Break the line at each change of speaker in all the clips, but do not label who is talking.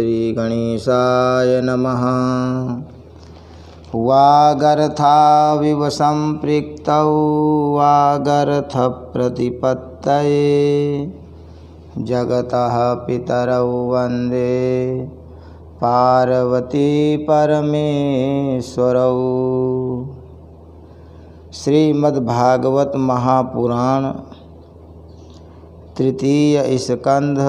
श्री गणेशाय नमः। वागर्थाविव सम्पृक्तौ वागर्थप्रतिपत्तये जगतः पितरौ वन्दे पार्वती परमेश्वरौ। श्रीमद्भागवत महापुराण तृतीय स्कंध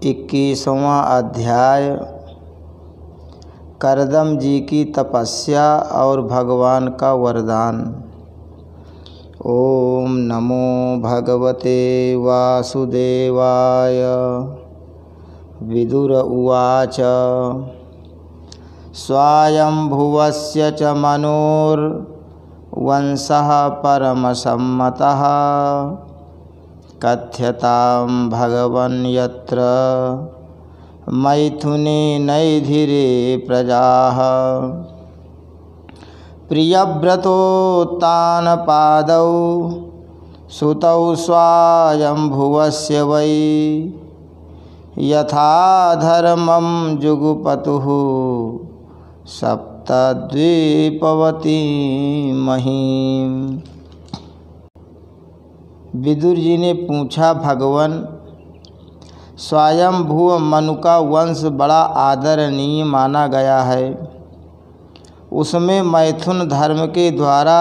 21वां अध्याय करदम जी की तपस्या और भगवान का वरदान। ओम नमो भगवते वासुदेवाय। विदुर उवाच स्वायंभुवस्य च मनोर्वंशः परमसम्मतः कथ्यतां भगवन् यत्र मैथुने नैधिरे प्रजाः। प्रियव्रतोत्तानपादौ सुतौ स्वायंभुवस्य वै यथा धर्मं जुगुपतुः सप्तद्वीपवती महीम। विदुर जी ने पूछा, भगवान, स्वयंभुव मनु का वंश बड़ा आदरणीय माना गया है। उसमें मैथुन धर्म के द्वारा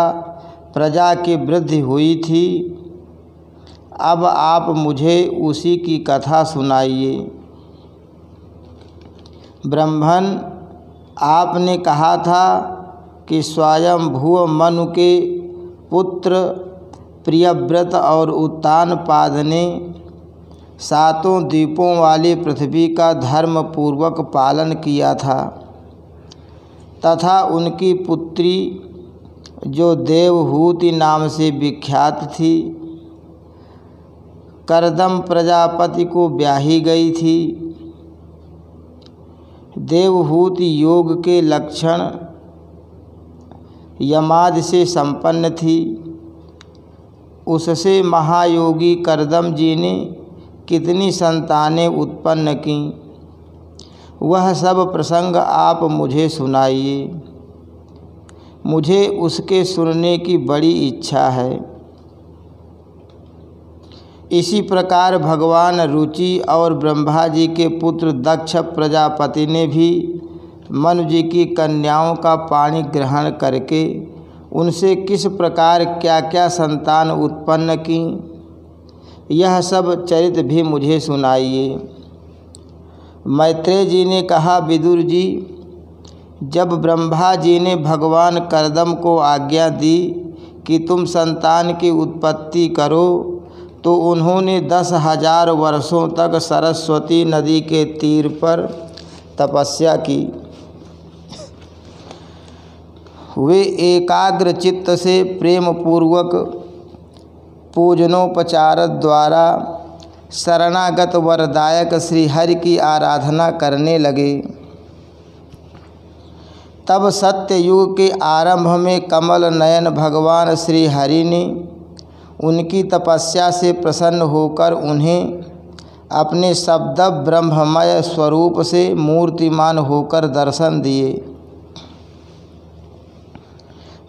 प्रजा की वृद्धि हुई थी। अब आप मुझे उसी की कथा सुनाइए। ब्रह्मन, आपने कहा था कि स्वयंभुव मनु के पुत्र प्रियव्रत और उत्तानपाद ने सातों द्वीपों वाली पृथ्वी का धर्म पूर्वक पालन किया था तथा उनकी पुत्री जो देवहूति नाम से विख्यात थी करदम प्रजापति को ब्याही गई थी। देवहूति योग के लक्षण यमादि से संपन्न थी। उससे महायोगी करदम जी ने कितनी संतानें उत्पन्न की, वह सब प्रसंग आप मुझे सुनाइए। मुझे उसके सुनने की बड़ी इच्छा है। इसी प्रकार भगवान रुचि और ब्रह्मा जी के पुत्र दक्ष प्रजापति ने भी मनु जी की कन्याओं का पाणी ग्रहण करके उनसे किस प्रकार क्या क्या संतान उत्पन्न की, यह सब चरित्र भी मुझे सुनाइए। मैत्रेय जी ने कहा, विदुर जी, जब ब्रह्मा जी ने भगवान करदम को आज्ञा दी कि तुम संतान की उत्पत्ति करो, तो उन्होंने 10,000 वर्षों तक सरस्वती नदी के तीर पर तपस्या की। वे एकाग्र चित्त से प्रेम पूर्वक पूजनोपचार द्वारा शरणागत वरदायक श्री हरि की आराधना करने लगे। तब सत्ययुग के आरंभ में कमल नयन भगवान श्री हरि ने उनकी तपस्या से प्रसन्न होकर उन्हें अपने शब्द ब्रह्ममय स्वरूप से मूर्तिमान होकर दर्शन दिए।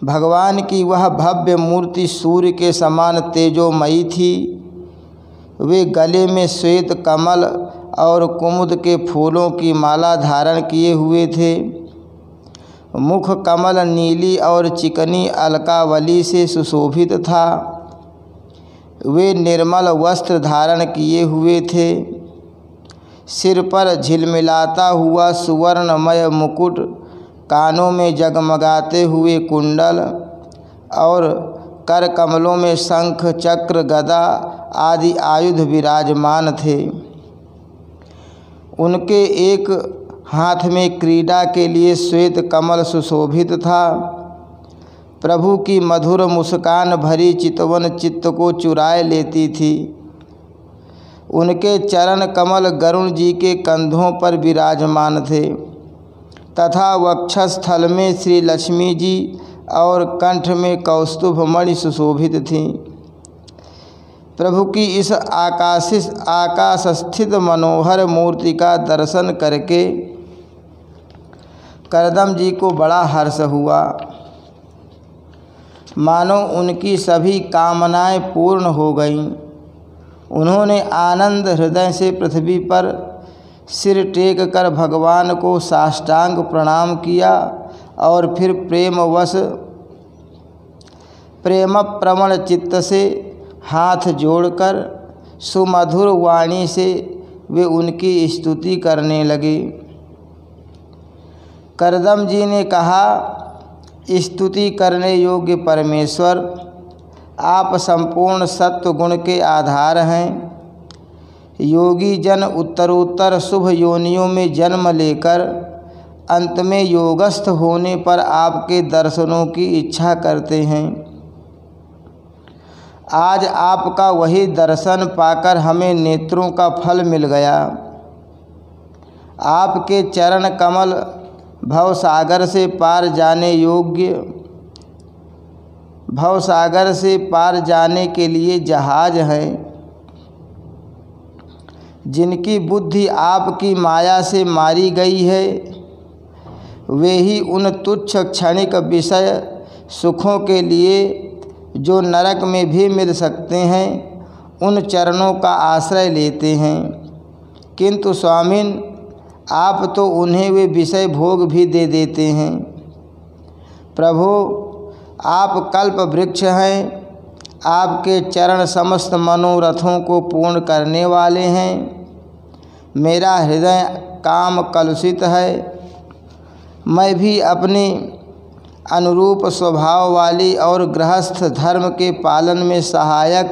भगवान की वह भव्य मूर्ति सूर्य के समान तेजोमयी थी। वे गले में श्वेत कमल और कुमुद के फूलों की माला धारण किए हुए थे। मुख कमल नीली और चिकनी अलकावली से सुशोभित था। वे निर्मल वस्त्र धारण किए हुए थे। सिर पर झिलमिलाता हुआ सुवर्णमय मुकुट, कानों में जगमगाते हुए कुंडल और कर कमलों में शंख चक्र गदा आदि आयुध विराजमान थे। उनके एक हाथ में क्रीड़ा के लिए श्वेत कमल सुशोभित था। प्रभु की मधुर मुस्कान भरी चितवन चित्त को चुराए लेती थी। उनके चरण कमल गरुण जी के कंधों पर विराजमान थे तथा वक्षस्थल में श्री लक्ष्मी जी और कंठ में कौस्तुभ मणि सुशोभित थीं। प्रभु की इस आकाश स्थित मनोहर मूर्ति का दर्शन करके करदम जी को बड़ा हर्ष हुआ, मानो उनकी सभी कामनाएं पूर्ण हो गईं। उन्होंने आनंद हृदय से पृथ्वी पर सिर टेक कर भगवान को साष्टांग प्रणाम किया और फिर प्रेम प्रवण चित्त से हाथ जोड़कर सुमधुर वाणी से वे उनकी स्तुति करने लगे। करदम जी ने कहा, स्तुति करने योग्य परमेश्वर, आप संपूर्ण सत्व गुण के आधार हैं। योगी जन उत्तरोत्तर शुभ योनियों में जन्म लेकर अंत में योगस्थ होने पर आपके दर्शनों की इच्छा करते हैं। आज आपका वही दर्शन पाकर हमें नेत्रों का फल मिल गया। आपके चरण कमल भवसागर से पार जाने के लिए जहाज हैं। जिनकी बुद्धि आपकी माया से मारी गई है, वे ही उन तुच्छ क्षणिक विषय सुखों के लिए जो नरक में भी मिल सकते हैं, उन चरणों का आश्रय लेते हैं। किंतु स्वामिन, आप तो उन्हें वे विषय भोग भी दे देते हैं। प्रभु, आप कल्प वृक्ष हैं। आपके चरण समस्त मनोरथों को पूर्ण करने वाले हैं। मेरा हृदय काम कलुषित है। मैं भी अपने अनुरूप स्वभाव वाली और गृहस्थ धर्म के पालन में सहायक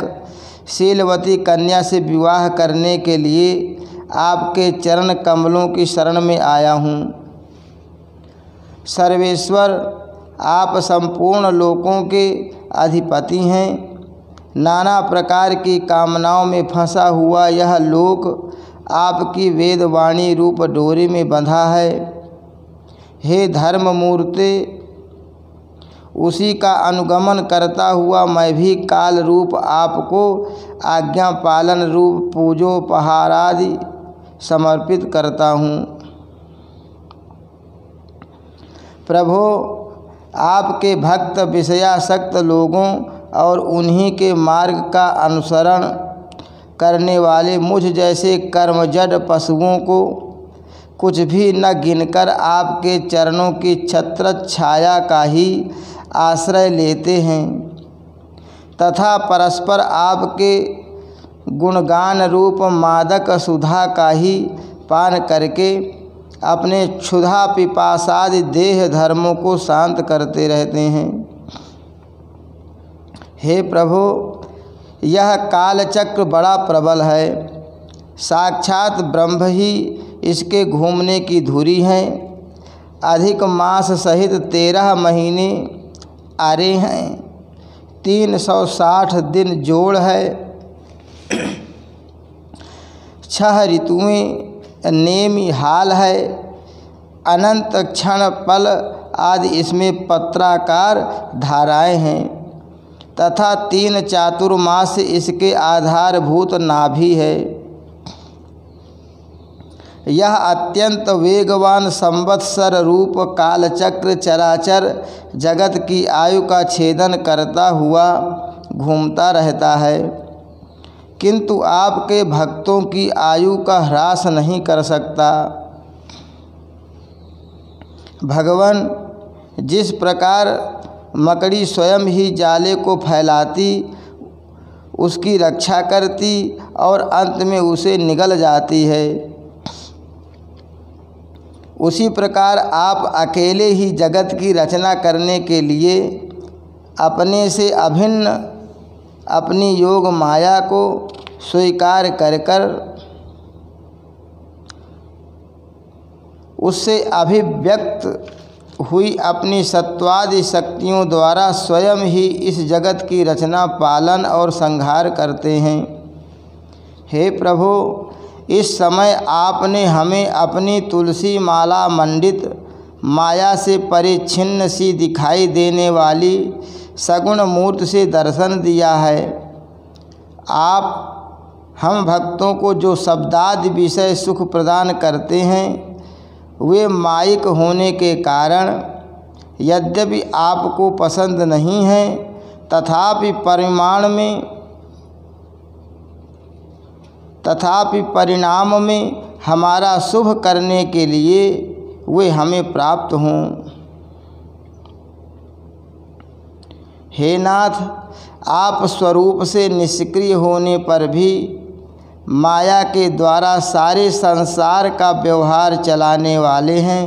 शीलवती कन्या से विवाह करने के लिए आपके चरण कमलों की शरण में आया हूँ। सर्वेश्वर, आप संपूर्ण लोकों के अधिपति हैं। नाना प्रकार की कामनाओं में फंसा हुआ यह लोक आपकी वेदवाणी रूप डोरी में बंधा है। हे धर्म मूर्ते, उसी का अनुगमन करता हुआ मैं भी काल रूप आपको आज्ञा पालन रूप पूजोपहार आदि समर्पित करता हूँ। प्रभो, आपके भक्त विषयासक्त लोगों और उन्हीं के मार्ग का अनुसरण करने वाले मुझ जैसे कर्मजड पशुओं को कुछ भी न गिनकर आपके चरणों की छत्र छाया का ही आश्रय लेते हैं तथा परस्पर आपके गुणगान रूप मादक सुधा का ही पान करके अपने क्षुधा पिपासादि देह धर्मों को शांत करते रहते हैं। हे प्रभु, यह कालचक्र बड़ा प्रबल है। साक्षात ब्रह्म ही इसके घूमने की धुरी हैं। अधिक मास सहित 13 महीने आरे हैं। 360 दिन जोड़ है। 6 ऋतुएं नेमी हाल है। अनंत क्षण पल आदि इसमें पत्राकार धाराएं हैं तथा 3 चातुर्मास इसके आधारभूत नाभि है। यह अत्यंत वेगवान संवत्सर रूप कालचक्र चराचर जगत की आयु का छेदन करता हुआ घूमता रहता है, किंतु आपके भक्तों की आयु का ह्रास नहीं कर सकता। भगवान, जिस प्रकार मकड़ी स्वयं ही जाले को फैलाती, उसकी रक्षा करती और अंत में उसे निगल जाती है, उसी प्रकार आप अकेले ही जगत की रचना करने के लिए अपने से अभिन्न अपनी योग माया को स्वीकार कर उससे अभिव्यक्त हुई अपनी सत्वादि शक्तियों द्वारा स्वयं ही इस जगत की रचना पालन और संहार करते हैं। हे प्रभु, इस समय आपने हमें अपनी तुलसी माला मंडित माया से परिच्छिन्न सी दिखाई देने वाली सगुण मूर्ति से दर्शन दिया है। आप हम भक्तों को जो शब्दादि विषय सुख प्रदान करते हैं वे मायिक होने के कारण यद्यपि आपको पसंद नहीं हैं, तथापि परिणाम में हमारा शुभ करने के लिए वे हमें प्राप्त हों। हे नाथ, आप स्वरूप से निष्क्रिय होने पर भी माया के द्वारा सारे संसार का व्यवहार चलाने वाले हैं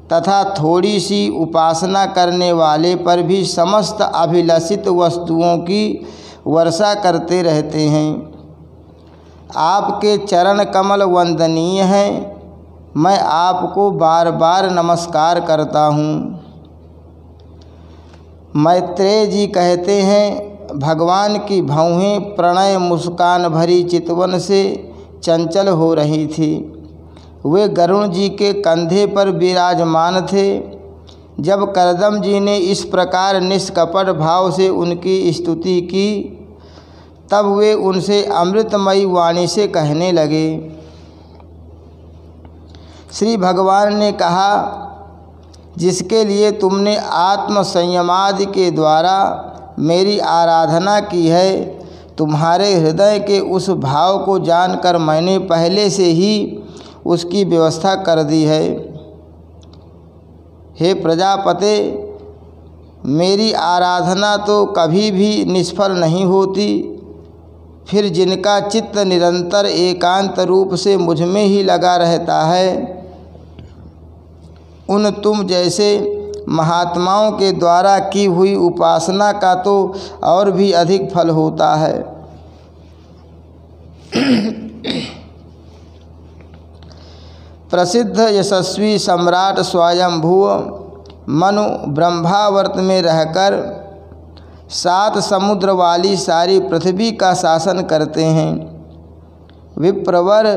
तथा थोड़ी सी उपासना करने वाले पर भी समस्त अभिलषित वस्तुओं की वर्षा करते रहते हैं। आपके चरण कमल वंदनीय हैं, मैं आपको बार बार नमस्कार करता हूँ। मैत्रेय जी कहते हैं, भगवान की भौहें प्रणय मुस्कान भरी चितवन से चंचल हो रही थी। वे गरुण जी के कंधे पर विराजमान थे। जब करदम जी ने इस प्रकार निष्कपट भाव से उनकी स्तुति की, तब वे उनसे अमृतमयी वाणी से कहने लगे। श्री भगवान ने कहा, जिसके लिए तुमने आत्म संयमादि के द्वारा मेरी आराधना की है, तुम्हारे हृदय के उस भाव को जानकर मैंने पहले से ही उसकी व्यवस्था कर दी है। हे प्रजापते, मेरी आराधना तो कभी भी निष्फल नहीं होती, फिर जिनका चित्त निरंतर एकांत रूप से मुझ में ही लगा रहता है, उन तुम जैसे महात्माओं के द्वारा की हुई उपासना का तो और भी अधिक फल होता है। प्रसिद्ध यशस्वी सम्राट स्वयंभुव मनु ब्रह्मावर्त में रहकर 7 समुद्र वाली सारी पृथ्वी का शासन करते हैं। विप्रवर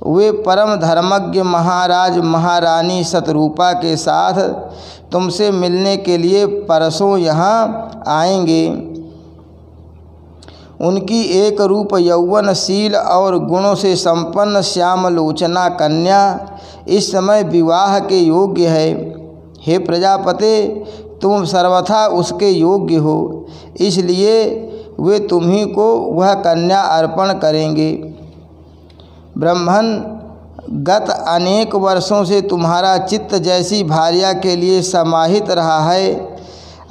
वे परम धर्मज्ञ महाराज महारानी शतरूपा के साथ तुमसे मिलने के लिए परसों यहाँ आएंगे। उनकी एक रूप यौवनशील और गुणों से संपन्न श्यामलोचना कन्या इस समय विवाह के योग्य है। हे प्रजापते, तुम सर्वथा उसके योग्य हो, इसलिए वे तुम्ही को वह कन्या अर्पण करेंगे। ब्रह्मन, गत अनेक वर्षों से तुम्हारा चित्त जैसी भार्या के लिए समाहित रहा है,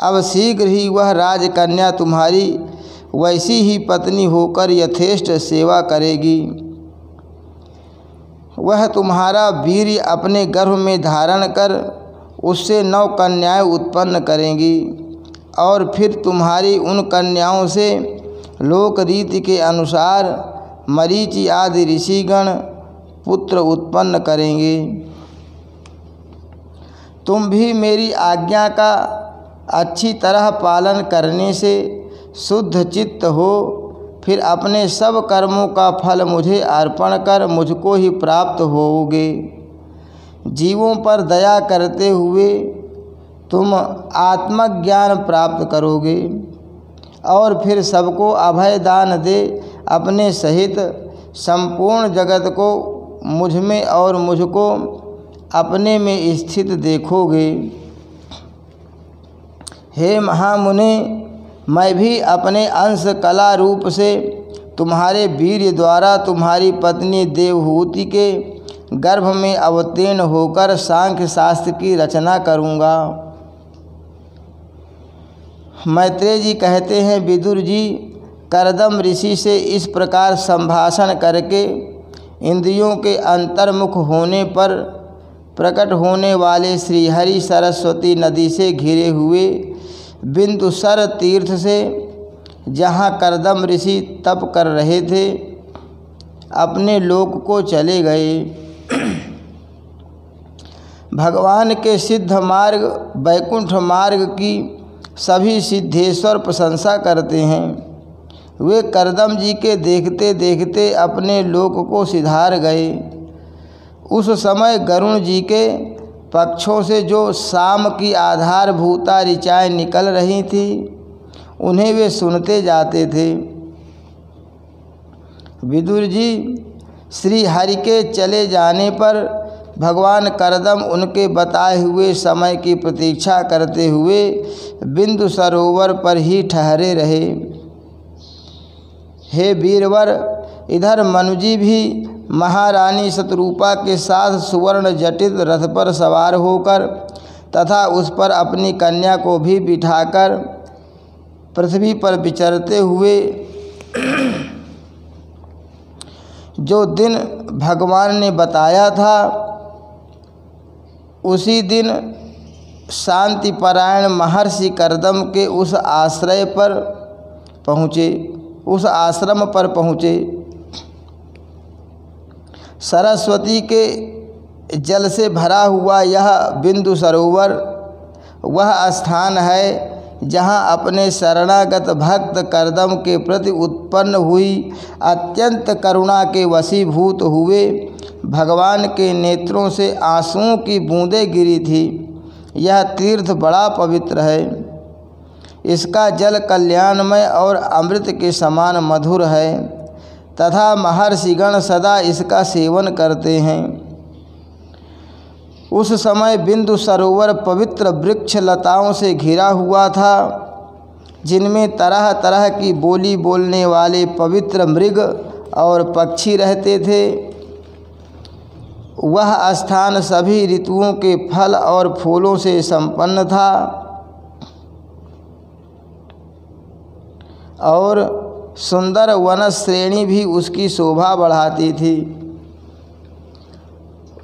अब शीघ्र ही वह राजकन्या तुम्हारी वैसी ही पत्नी होकर यथेष्ट सेवा करेगी। वह तुम्हारा वीर्य अपने गर्भ में धारण कर उससे 9 कन्याएं उत्पन्न करेंगी और फिर तुम्हारी उन कन्याओं से लोक रीति के अनुसार मरीचि आदि ऋषिगण पुत्र उत्पन्न करेंगे। तुम भी मेरी आज्ञा का अच्छी तरह पालन करने से शुद्ध चित्त हो, फिर अपने सब कर्मों का फल मुझे अर्पण कर मुझको ही प्राप्त होोगे। जीवों पर दया करते हुए तुम आत्मज्ञान प्राप्त करोगे और फिर सबको अभय दान दे अपने सहित संपूर्ण जगत को मुझ में और मुझको अपने में स्थित देखोगे। हे महामुनि, मैं भी अपने अंश कला रूप से तुम्हारे वीर्य द्वारा तुम्हारी पत्नी देवहूति के गर्भ में अवतीर्ण होकर सांख्य शास्त्र की रचना करूँगा। मैत्रेय जी कहते हैं, विदुर जी करदम ऋषि से इस प्रकार संभाषण करके इंद्रियों के अंतर्मुख होने पर प्रकट होने वाले श्रीहरि सरस्वती नदी से घिरे हुए बिंदुसर तीर्थ से, जहाँ करदम ऋषि तप कर रहे थे, अपने लोक को चले गए। भगवान के सिद्ध मार्ग वैकुंठ मार्ग की सभी सिद्धेश्वर प्रशंसा करते हैं। वे करदम जी के देखते देखते अपने लोक को सिधार गए। उस समय गरुण जी के पक्षों से जो शाम की आधारभूता ऋचाएँ निकल रही थी, उन्हें वे सुनते जाते थे। विदुर जी, श्री हरि के चले जाने पर भगवान करदम उनके बताए हुए समय की प्रतीक्षा करते हुए बिंदु सरोवर पर ही ठहरे रहे। हे वीरवर, इधर मनुजी भी महारानी शतरूपा के साथ सुवर्ण जटित रथ पर सवार होकर तथा उस पर अपनी कन्या को भी बिठाकर पृथ्वी पर विचरते हुए जो दिन भगवान ने बताया था उसी दिन शांतिपरायण महर्षि करदम के उस आश्रम पर पहुँचे। सरस्वती के जल से भरा हुआ यह बिंदु सरोवर वह स्थान है जहाँ अपने शरणागत भक्त करदम के प्रति उत्पन्न हुई अत्यंत करुणा के वशीभूत हुए भगवान के नेत्रों से आंसुओं की बूंदें गिरी थी। यह तीर्थ बड़ा पवित्र है। इसका जल कल्याणमय और अमृत के समान मधुर है तथा महर्षिगण सदा इसका सेवन करते हैं। उस समय बिंदु सरोवर पवित्र वृक्ष लताओं से घिरा हुआ था, जिनमें तरह तरह की बोली बोलने वाले पवित्र मृग और पक्षी रहते थे। वह स्थान सभी ऋतुओं के फल और फूलों से संपन्न था और सुंदर वन श्रेणी भी उसकी शोभा बढ़ाती थी।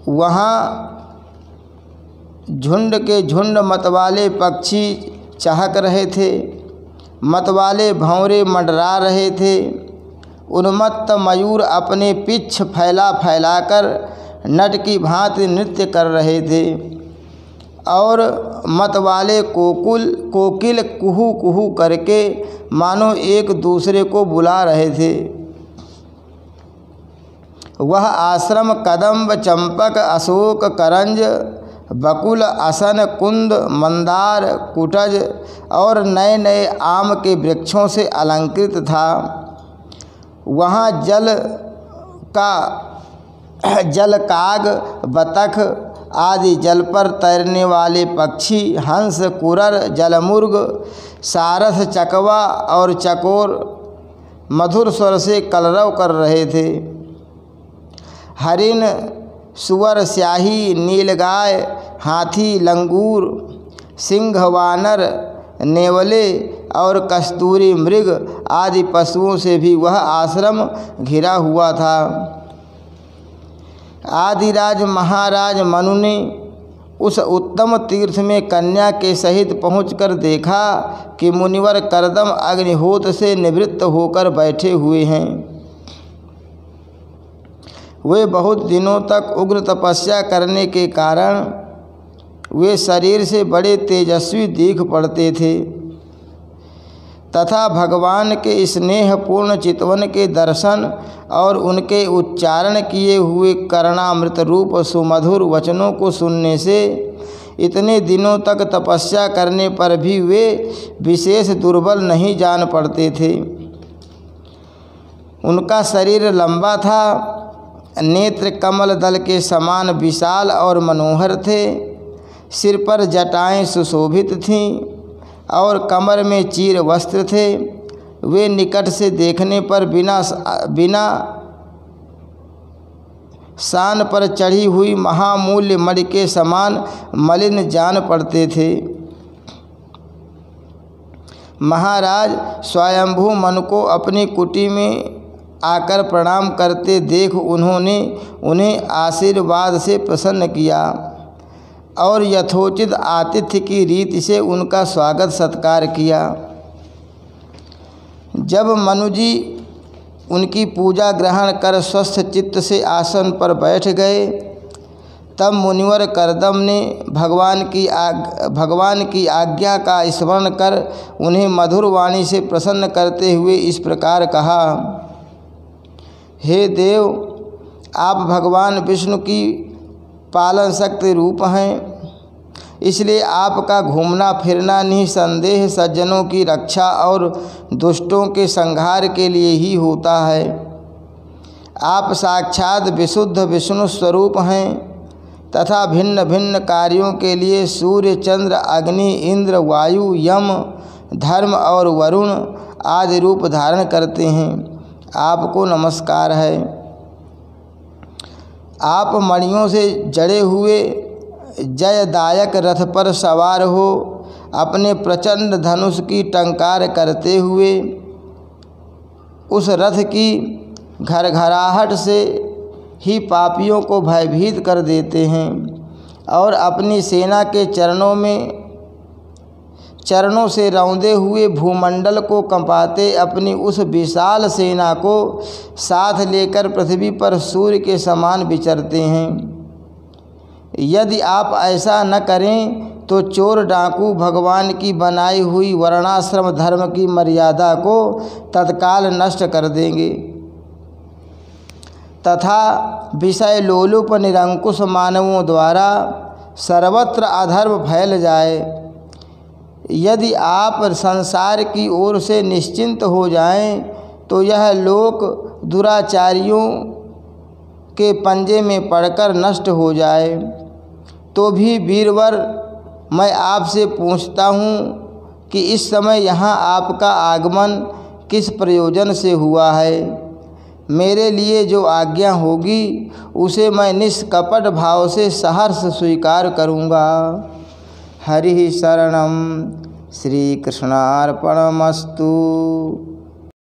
वहाँ झुंड के झुंड मतवाले पक्षी चहक रहे थे, मतवाले भंवरे मंडरा रहे थे। उन्मत्त मयूर अपने पिच्छ फैला फैलाकर नट की भांति नृत्य कर रहे थे और मतवाले कोकिल कुहू कुहू करके मानो एक दूसरे को बुला रहे थे। वह आश्रम कदम्ब, चंपक, अशोक, करंज, बकुल, असन, कुंद, मंदार, कुटज और नए नए आम के वृक्षों से अलंकृत था। वहाँ जलकाग, बतख आदि जल पर तैरने वाले पक्षी, हंस, कुरर, जलमुर्ग, सारस, चकवा और चकोर मधुर स्वर से कलरव कर रहे थे। हरिण, सुअर, स्याही, नीलगाय, हाथी, लंगूर, सिंह, वानर, नेवले और कस्तूरी मृग आदि पशुओं से भी वह आश्रम घिरा हुआ था। आदिराज महाराज मनु ने उस उत्तम तीर्थ में कन्या के सहित पहुंचकर देखा कि मुनिवर करदम अग्निहोत्र से निवृत्त होकर बैठे हुए हैं। वे बहुत दिनों तक उग्र तपस्या करने के कारण वे शरीर से बड़े तेजस्वी दिख पड़ते थे तथा भगवान के स्नेहपूर्ण चितवन के दर्शन और उनके उच्चारण किए हुए कर्णामृत रूप सुमधुर वचनों को सुनने से इतने दिनों तक तपस्या करने पर भी वे विशेष दुर्बल नहीं जान पड़ते थे। उनका शरीर लंबा था, नेत्र कमल दल के समान विशाल और मनोहर थे, सिर पर जटाएं सुशोभित थीं और कमर में चीर वस्त्र थे। वे निकट से देखने पर बिना शान पर चढ़ी हुई महामूल्य मणि के समान मलिन जान पड़ते थे। महाराज स्वयंभू मनु को अपनी कुटी में आकर प्रणाम करते देख उन्होंने उन्हें आशीर्वाद से प्रसन्न किया और यथोचित आतिथ्य की रीति से उनका स्वागत सत्कार किया। जब मनुजी उनकी पूजा ग्रहण कर स्वस्थ चित्त से आसन पर बैठ गए तब मुनिवर करदम ने भगवान की आज्ञा का स्मरण कर उन्हें मधुर वाणी से प्रसन्न करते हुए इस प्रकार कहा। हे देव, आप भगवान विष्णु की पालन शक्ति रूप हैं, इसलिए आपका घूमना फिरना निसंदेह सज्जनों की रक्षा और दुष्टों के संहार के लिए ही होता है। आप साक्षात विशुद्ध विष्णु स्वरूप हैं तथा भिन्न भिन्न कार्यों के लिए सूर्य, चंद्र, अग्नि, इंद्र, वायु, यम, धर्म और वरुण आदि रूप धारण करते हैं। आपको नमस्कार है। आप मणियों से जड़े हुए जयदायक रथ पर सवार हो अपने प्रचंड धनुष की टंकार करते हुए उस रथ की घरघराहट से ही पापियों को भयभीत कर देते हैं और अपनी सेना के चरणों से रौंदे हुए भूमंडल को कंपाते अपनी उस विशाल सेना को साथ लेकर पृथ्वी पर सूर्य के समान विचरते हैं। यदि आप ऐसा न करें तो चोर डाकू भगवान की बनाई हुई वर्णाश्रम धर्म की मर्यादा को तत्काल नष्ट कर देंगे तथा विषय लोलुप निरंकुश मानवों द्वारा सर्वत्र अधर्म फैल जाए। यदि आप संसार की ओर से निश्चिंत हो जाएं तो यह लोक दुराचारियों के पंजे में पड़कर नष्ट हो जाए। तो भी वीरवर, मैं आपसे पूछता हूँ कि इस समय यहाँ आपका आगमन किस प्रयोजन से हुआ है? मेरे लिए जो आज्ञा होगी उसे मैं निष्कपट भाव से सहर्ष स्वीकार करूँगा। हरि शरणम। श्री कृष्णार्पणमस्तु।